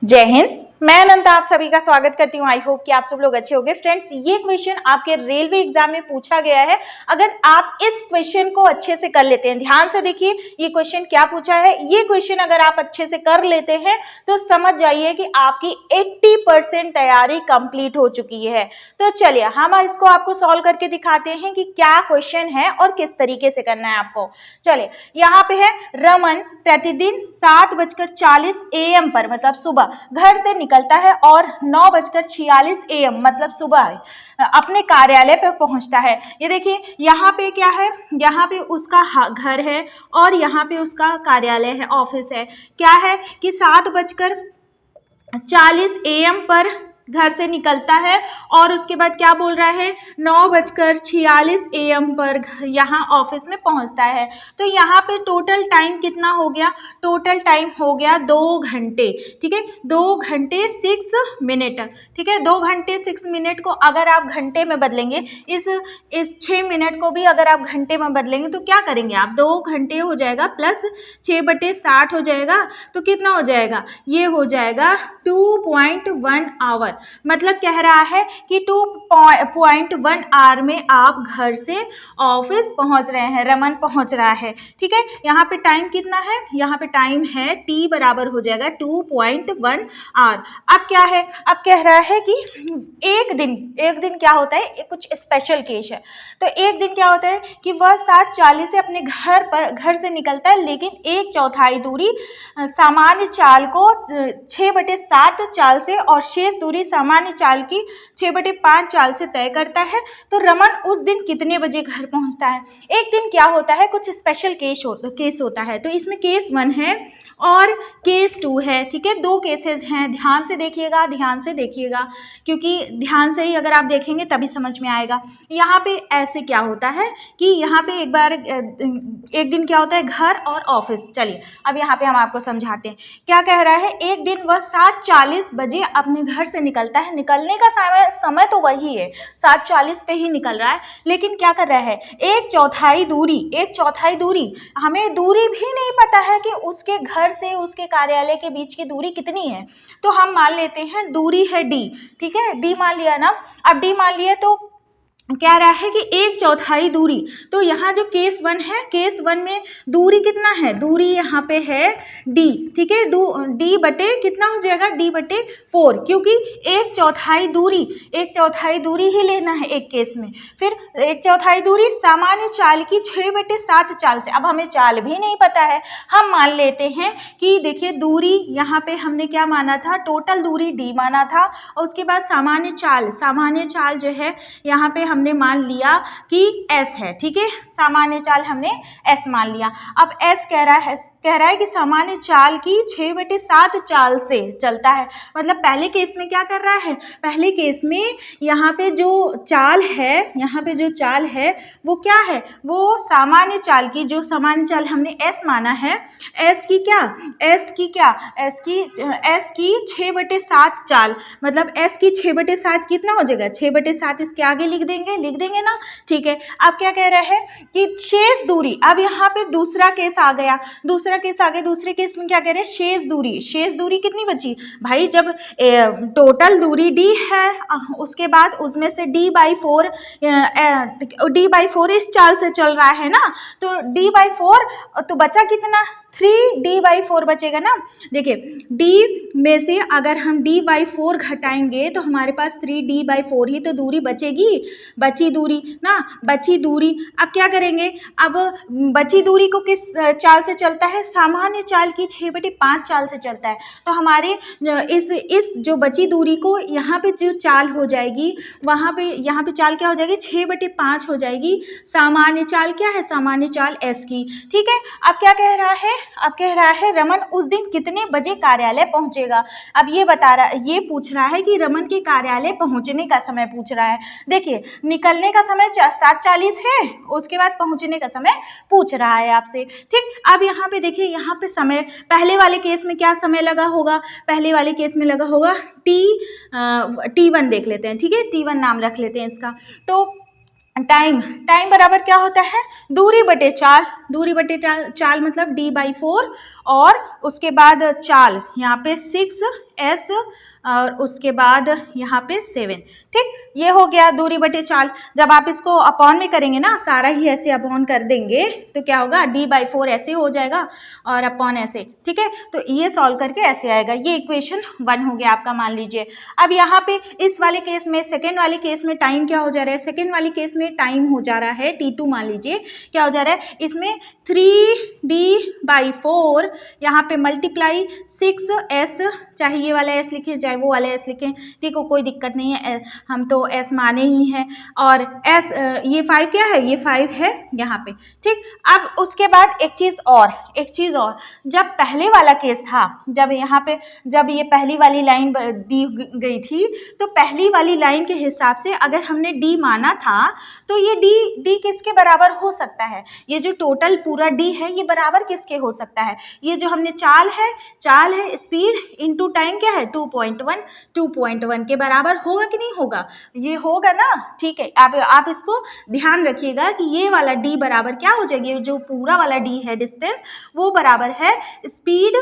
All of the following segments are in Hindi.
जय हिंद। मैं अनंता आप सभी का स्वागत करती हूँ। आई होप कि आप सब लोग अच्छे होंगे। फ्रेंड्स, ये क्वेश्चन आपके रेलवे एग्जाम में पूछा गया है। अगर आप इस क्वेश्चन को अच्छे से कर लेते हैं, ध्यान से देखिए ये क्वेश्चन क्या पूछा है। ये क्वेश्चन अगर आप अच्छे से कर लेते हैं तो समझ जाइए कि आपकी 80% तैयारी कंप्लीट हो चुकी है। तो चलिए हम इसको आपको सॉल्व करके दिखाते हैं कि क्या क्वेश्चन है और किस तरीके से करना है आपको। चलिए, यहाँ पे है रमन प्रतिदिन 7:40 AM पर मतलब सुबह घर से निकलता है और 9:46 AM मतलब सुबह अपने कार्यालय पर पहुंचता है। ये देखिए यहाँ पे क्या है, यहाँ पे उसका घर है और यहाँ पे उसका कार्यालय है, ऑफिस है। क्या है कि 7:40 AM पर घर से निकलता है और उसके बाद क्या बोल रहा है 9:46 AM पर यहाँ ऑफिस में पहुंचता है। तो यहाँ पे टोटल टाइम कितना हो गया, टोटल टाइम हो गया 2 घंटे। ठीक है, 2 घंटे 6 मिनट। ठीक है, 2 घंटे 6 मिनट को अगर आप घंटे में बदलेंगे, इस 6 मिनट को भी अगर आप घंटे में बदलेंगे तो क्या करेंगे आप, 2 घंटे हो जाएगा प्लस 6/60 हो जाएगा तो कितना हो जाएगा, ये हो जाएगा 2.1 आवर। मतलब कह रहा है कि 2.1 आवर में आप घर से ऑफिस पहुंच रहे हैं, रमन पहुंच रहा है। ठीक है, यहाँ पे टाइम कितना है, यहाँ पे टाइम है t बराबर हो जाएगा 2.1 आवर। अब क्या है, अब कह रहा है कि एक दिन क्या होता है, कुछ स्पेशल केस है। तो एक दिन क्या होता है कि वह 7:40 से अपने घर से निकलता है, लेकिन 1/4 दूरी सामान्य चाल को 6/7 चाल से और शेष दूरी सामान्य चाल की 6/5 चाल से तय करता है। तो रमन उस दिन कितने बजे घर पहुंचता है। एक दिन क्या होता है, कुछ स्पेशल केस होता है। तो इसमें केस 1 है और केस 2 है। ठीक है, 2 केसेस हैं। ध्यान से देखिएगा क्योंकि ध्यान से ही अगर आप देखेंगे तभी समझ में आएगा। यहाँ पे ऐसे क्या होता है कि यहाँ पे एक दिन क्या होता है, घर और ऑफिस। चलिए अब यहाँ पे हम आपको समझाते हैं। क्या कह रहा है, एक दिन वह 7:40 बजे अपने घर से निकलता है। निकलने का समय तो वही है, 7:40 पे ही निकल रहा है, लेकिन क्या कर रहा है, 1/4 दूरी हमें दूरी भी नहीं पता है कि उसके घर से उसके कार्यालय के बीच की दूरी कितनी है। तो हम मान लेते हैं दूरी है d। ठीक है, d मान लिया ना। अब d मान लिया तो कह रहा है कि 1/4 दूरी। तो यहाँ जो केस 1 है, केस 1 में दूरी कितना है, दूरी यहाँ पे है d। ठीक है, d बटे कितना हो जाएगा, d/4, क्योंकि 1/4 दूरी ही लेना है एक केस में। फिर 1/4 दूरी सामान्य चाल की 6/7 चाल से। अब हमें चाल भी नहीं पता है, हम मान लेते हैं कि देखिए दूरी यहाँ पे हमने क्या माना था, टोटल दूरी d माना था और उसके बाद सामान्य चाल जो है यहाँ पे हमने मान लिया कि s है। ठीक है, सामान्य चाल हमने s मान लिया। अब s कह रहा है कि सामान्य चाल की 6/7 चाल से चलता है। मतलब पहले केस में क्या कर रहा है, पहले केस में यहाँ पे जो चाल है वो क्या है, वो सामान्य चाल की, जो सामान्य चाल हमने s माना है, s की 6/7 चाल। मतलब s की 6/7 कितना हो जाएगा, 6/7 इसके आगे लिख देंगे ना। ठीक है, अब क्या कह रहा है कि शेष दूरी। अब यहाँ पे दूसरा केस आ गया, दूसरे केस में क्या कह रहे हैं, शेष दूरी कितनी बची भाई, जब टोटल दूरी d है, उसके बाद उसमें से d/4 इस चाल से चल रहा है ना, तो d/4 तो बचा कितना, 3d/4 बचेगा ना। देखिए d में से अगर हम d/4 घटाएंगे तो हमारे पास 3d/4 ही तो दूरी बची दूरी। अब क्या करेंगे, अब बची दूरी को किस चाल से चलता है, सामान्य चाल की 6/5 चाल से चलता है। तो हमारे इस जो बची दूरी को यहाँ पे जो चाल हो जाएगी, यहाँ पे चाल क्या हो जाएगी, 6/5 हो जाएगी। सामान्य चाल क्या है, सामान्य चाल s की। ठीक है, अब क्या कह रहा है, रमन उस दिन कितने बजे कार्यालय पहुंचेगा। अब ये पूछ रहा है कि रमन के कार्यालय पहुंचने का समय पूछ रहा है। देखिए निकलने का समय 7:40 है, उसके बाद पहुंचने का समय पूछ रहा है आपसे। ठीक, अब यहाँ पे देखिए, यहाँ पे समय पहले वाले केस में क्या समय लगा होगा, पहले वाले केस में लगा होगा t1 देख लेते हैं। ठीक है, t1 नाम रख लेते हैं इसका। तो टाइम बराबर क्या होता है, दूरी बटे चाल मतलब d/4 और उसके बाद चाल यहाँ पे 6s और उसके बाद यहाँ पे 7। ठीक, ये हो गया दूरी बटे चाल। जब आप इसको अपॉन में करेंगे ना, सारा ही ऐसे अपॉन कर देंगे तो क्या होगा, d/4 ऐसे हो जाएगा और अपॉन ऐसे। ठीक है, तो ये सॉल्व करके ऐसे आएगा। ये इक्वेशन 1 हो गया आपका, मान लीजिए। अब यहाँ पे इस वाले केस में, सेकेंड वाले केस में टाइम क्या हो जा रहा है, सेकेंड वाले केस में टाइम हो जा रहा है t2, मान लीजिए क्या हो जा रहा है इसमें 3d/4 यहाँ पे मल्टीप्लाई 6s, चाहे ये वाला s लिखे चाहे वो वाला s लिखें, ठीक हो, कोई दिक्कत नहीं है, हम तो s माने ही हैं। और s ये 5 क्या है, ये 5 है यहाँ पे। ठीक, अब उसके बाद एक चीज़ और, जब पहले वाला केस था, जब यहाँ पे जब ये पहली वाली लाइन दी गई थी, तो पहली वाली लाइन के हिसाब से अगर हमने d माना था तो ये d किसके बराबर हो सकता है, ये जो टोटल पूरा d है ये बराबर किसके हो सकता है, ये जो हमने चाल है स्पीड इनटू टाइम क्या है 2.1 के बराबर होगा कि नहीं होगा, ये होगा ना। ठीक है, आप इसको ध्यान रखिएगा कि ये वाला d बराबर क्या हो जाएगी, जो पूरा वाला d है डिस्टेंस, वो बराबर है स्पीड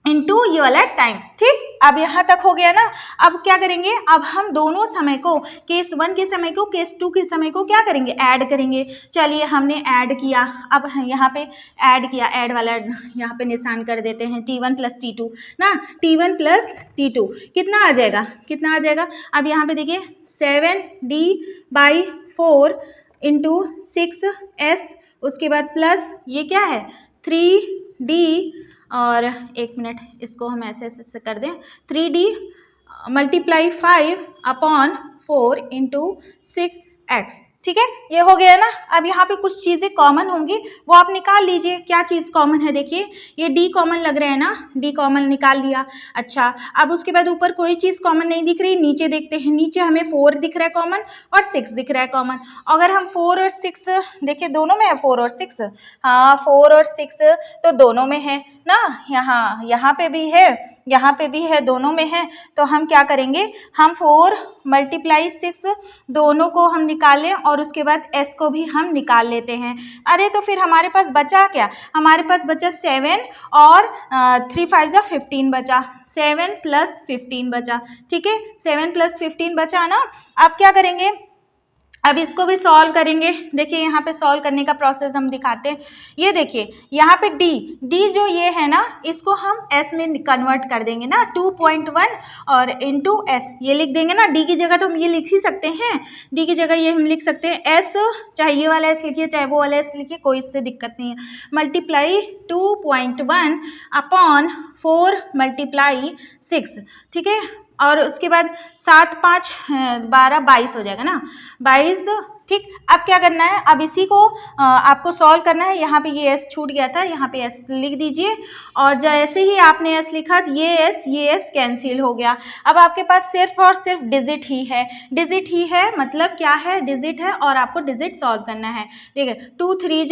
इनटू ये वाला टाइम। ठीक, अब यहाँ तक हो गया ना। अब क्या करेंगे, अब हम दोनों समय को, केस 1 के समय को केस 2 के समय को क्या करेंगे, ऐड करेंगे। चलिए हमने ऐड किया, अब यहाँ पे ऐड किया, ऐड वाला यहाँ पे निशान कर देते हैं, t1 + t2 ना, t1 + t2 कितना आ जाएगा, अब यहाँ पे देखिए 7d/4 इंटू 6s, उसके बाद प्लस ये क्या है 3d, और एक मिनट इसको हम ऐसे कर दें, 3d × 5/4 इंटू 6x। ठीक है, ये हो गया ना। अब यहाँ पे कुछ चीज़ें कॉमन होंगी, वो आप निकाल लीजिए। क्या चीज़ कॉमन है, देखिए ये d कॉमन लग रहा है ना, d कॉमन निकाल लिया। अच्छा, अब उसके बाद ऊपर कोई चीज़ कॉमन नहीं दिख रही, नीचे देखते हैं, नीचे हमें 4 दिख रहा है कॉमन और 6 दिख रहा है कॉमन। अगर हम 4 और 6 देखिए, दोनों में है 4 और 6, हाँ 4 और 6 तो दोनों में है ना, यहाँ पे भी है, यहाँ पे भी है, दोनों में है। तो हम क्या करेंगे, हम 4 × 6 दोनों को हम निकाल लें और उसके बाद s को भी हम निकाल लेते हैं। अरे तो फिर हमारे पास बचा क्या, हमारे पास बचा 7 और 3 × 5 = 15 बचा, 7 + 15 बचा। ठीक है, 7 + 15 बचा ना। अब क्या करेंगे, अब इसको भी सॉल्व करेंगे। देखिए यहाँ पे सॉल्व करने का प्रोसेस हम दिखाते हैं। ये देखिए यहाँ पे d जो ये है ना, इसको हम s में कन्वर्ट कर देंगे ना, 2.1 और इंटू s ये लिख देंगे ना। d की जगह तो हम ये लिख ही सकते हैं, d की जगह ये हम लिख सकते हैं s, चाहे ये वाला s लिखिए चाहे वो वाला s लिखिए, कोई इससे दिक्कत नहीं है। मल्टीप्लाई 2.1/4 × 6। ठीक है, और उसके बाद 7 × 5 = 12, 22 हो जाएगा ना, 22। ठीक, अब क्या करना है, अब इसी को आपको सॉल्व करना है। यहाँ पे ये s छूट गया था, यहाँ पे s लिख दीजिए, और जैसे ही आपने s लिखा ये s कैंसिल हो गया। अब आपके पास सिर्फ और सिर्फ डिजिट ही है, मतलब क्या है, डिजिट है, और आपको डिजिट सॉल्व करना है। देखिए 2 × 3 =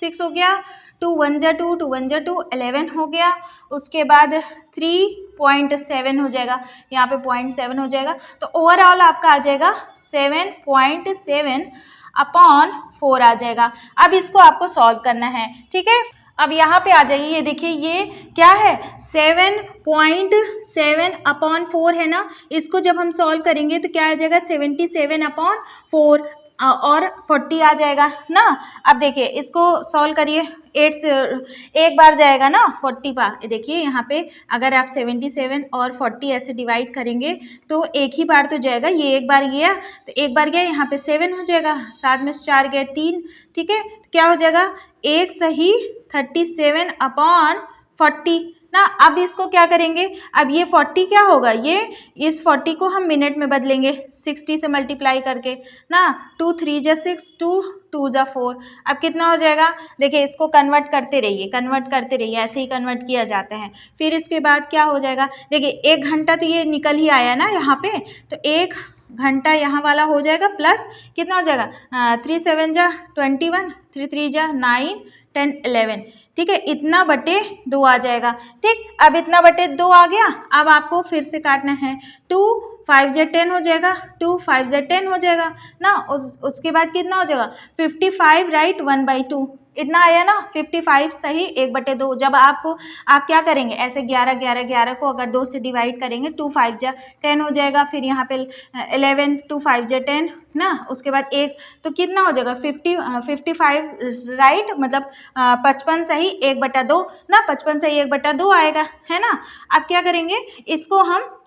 6 हो गया, 2 × 1 = 2, 2 × 1 = 2, 11 हो गया। उसके बाद 3.7 हो जाएगा, यहाँ पे 0.7 हो जाएगा, तो ओवरऑल आपका आ जाएगा 7.7/4 आ जाएगा। अब इसको आपको सॉल्व करना है। ठीक है, अब यहाँ पे आ जाइए, ये देखिए ये क्या है 7.7/4 है ना, इसको जब हम सॉल्व करेंगे तो क्या आ जाएगा 77/4 और 40 आ जाएगा ना। अब देखिए इसको सॉल्व करिए, 8 से एक बार जाएगा ना 40 बार। देखिए यहाँ पे अगर आप 77 और 40 ऐसे डिवाइड करेंगे तो एक ही बार तो जाएगा, ये एक बार गया तो एक बार गया, यहाँ पे 7 हो जाएगा, 7 में से 4 गए 3। ठीक है, क्या हो जाएगा, एक सही 37/40 ना। अब इसको क्या करेंगे, अब ये 40 क्या होगा, ये इस 40 को हम मिनट में बदलेंगे 60 से मल्टीप्लाई करके ना। 2 × 3 = 6, 2 × 2 = 4। अब कितना हो जाएगा, देखिए इसको कन्वर्ट करते रहिए, ऐसे ही कन्वर्ट किया जाता है। फिर इसके बाद क्या हो जाएगा, देखिए 1 घंटा तो ये निकल ही आया ना यहाँ पे, तो 1 घंटा यहाँ वाला हो जाएगा, प्लस कितना हो जाएगा 3 × 7 = 21, 3 × 3 = 9, 10, 11। ठीक है, इतना बटे 2 आ जाएगा। ठीक, अब इतना बटे 2 आ गया। अब आपको फिर से काटना है, 2 × 5 = 10 हो जाएगा, 2 × 5 = 10 हो जाएगा ना। उसके बाद कितना हो जाएगा 55, राइट, 1/2 इतना आया ना 55 सही 1/2। जब आप क्या करेंगे ऐसे 11 11 11 को अगर 2 से डिवाइड करेंगे 2 5 जा 10 हो जाएगा, फिर यहाँ पे 11 2 5 जा 10 ना, उसके बाद 1 तो कितना हो जाएगा 55 राइट, मतलब 55 सही 1/2 ना, 55 सही 1/2 आएगा है ना। अब क्या करेंगे इसको हम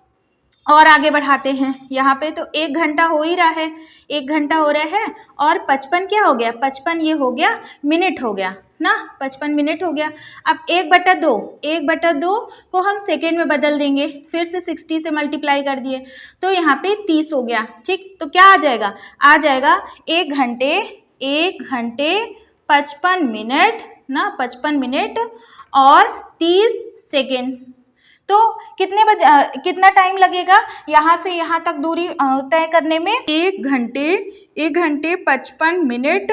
और आगे बढ़ाते हैं। यहाँ पे तो 1 घंटा हो ही रहा है, 1 घंटा हो रहा है और 55 क्या हो गया, 55 ये हो गया मिनट हो गया ना, 55 मिनट हो गया। अब 1/2 को हम सेकेंड में बदल देंगे, फिर से 60 से मल्टीप्लाई कर दिए तो यहाँ पे 30 हो गया। ठीक, तो क्या आ जाएगा 1 घंटे 55 मिनट ना, 55 मिनट और 30 सेकेंड्स। तो कितना टाइम लगेगा यहाँ से यहाँ तक दूरी तय करने में, 1 घंटे 55 मिनट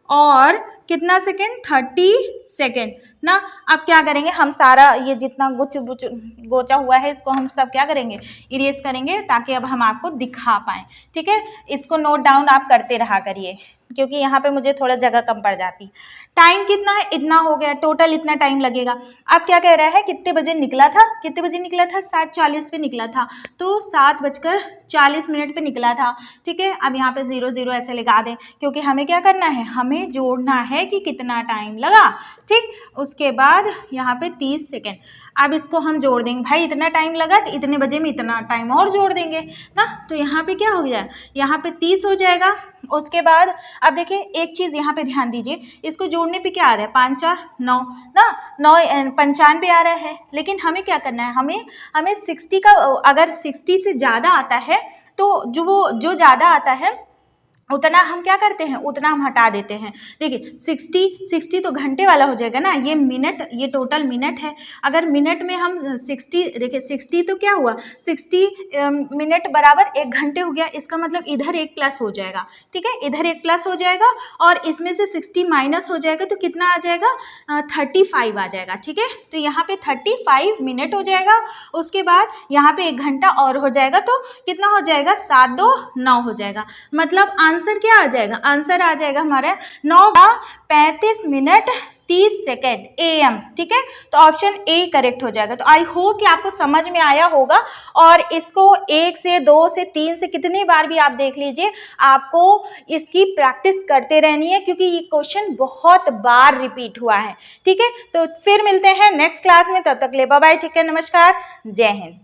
और कितना सेकेंड 30 सेकेंड ना। अब क्या करेंगे हम सारा ये जितना गोचा हुआ है इसको हम सब क्या करेंगे इरेज करेंगे ताकि अब हम आपको दिखा पाएँ। ठीक है, इसको नोट डाउन आप करते रहा करिए क्योंकि यहाँ पे मुझे थोड़ा जगह कम पड़ जाती। टाइम कितना है, इतना हो गया, टोटल इतना टाइम लगेगा। अब क्या कह रहा है कितने बजे निकला था, 7:40 पे निकला था, तो 7:40 पे निकला था। ठीक है, अब यहाँ पे 0 0 ऐसे लगा दें क्योंकि हमें क्या करना है, हमें जोड़ना है कि कितना टाइम लगा। ठीक, उसके बाद यहाँ पे 30 सेकेंड। अब इसको हम जोड़ देंगे, भाई इतना टाइम लगा तो इतने बजे में इतना टाइम और जोड़ देंगे ना, तो यहाँ पे क्या हो गया, यहाँ पे 30 हो जाएगा। उसके बाद अब देखिए एक चीज़ यहाँ पे ध्यान दीजिए, इसको जोड़ने पे क्या आ रहा है 5 4 9 ना, 9 95 आ रहा है, लेकिन हमें क्या करना है, हमें 60 का, अगर 60 से ज़्यादा आता है तो जो ज़्यादा आता है उतना हम क्या करते हैं, उतना हम हटा देते हैं। देखिए 60 तो घंटे वाला हो जाएगा ना, ये मिनट, ये टोटल मिनट है। अगर मिनट में हम 60, देखिए 60 तो क्या हुआ, 60 मिनट बराबर 1 घंटे हो गया, इसका मतलब इधर 1 प्लस हो जाएगा। ठीक है, इधर 1 प्लस हो जाएगा और इसमें से 60 माइनस हो जाएगा तो कितना आ जाएगा 35 आ जाएगा। ठीक है, तो यहाँ पे 35 मिनट हो जाएगा। उसके बाद यहाँ पे 1 घंटा और हो जाएगा तो कितना हो जाएगा 7 2 9 हो जाएगा। मतलब आंसर क्या आ जाएगा, आंसर आ जाएगा हमारा 9:35 मिनट 30 सेकेंड AM। ठीक है, तो ऑप्शन ए करेक्ट हो जाएगा। तो आई होप कि आपको समझ में आया होगा और इसको 1 से 2 से 3 से कितनी बार भी आप देख लीजिए, आपको इसकी प्रैक्टिस करते रहनी है क्योंकि ये क्वेश्चन बहुत बार रिपीट हुआ है। ठीक है, तो फिर मिलते हैं नेक्स्ट क्लास में, तब तक ले बाय बाय, ठीक है, नमस्कार, जय हिंद।